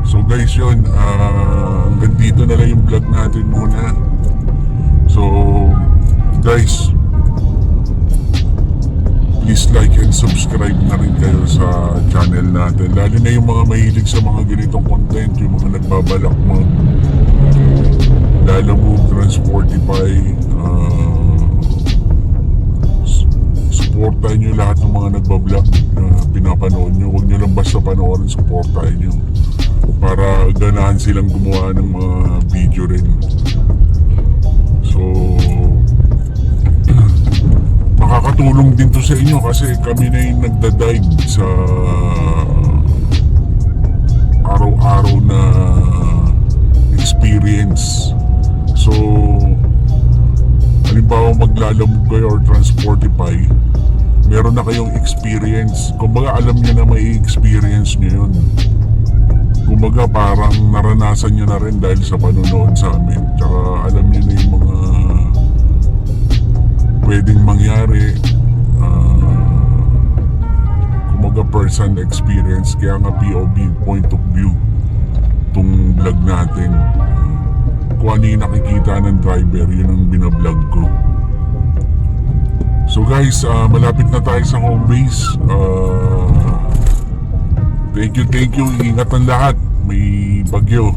So guys yun, hanggang dito na lang yung vlog natin muna. So guys, please like and subscribe na rin kayo sa channel natin. Lalo na yung mga mahilig sa mga ganitong content, yung mga nagbabalak Lalamove, Transportify. Supportahin nyo lahat ng mga nagbablog na pinapanood nyo. Huwag nyo lang basta panoorin, supportahin nyo para ganahan silang gumawa ng mga video rin. So makakatulong din to sa inyo kasi kami na yung nagda-dive sa araw-araw na experience. So halimbawa maglalamog kayo or Transportify, meron na kayong experience. Kumbaga alam nyo na may experience nyo yun. Kumbaga parang naranasan nyo na rin dahil sa panonood sa amin. Tsaka alam nyo na yung mga pwedeng mangyari. Kumbaga first-hand experience. Kaya nga POV, point of view, itong vlog natin. Kung ano yung nakikita ng driver, yun ang binablog ko. So guys, malapit na tayo sa home base. Thank you. Ingat ang lahat. May bagyo.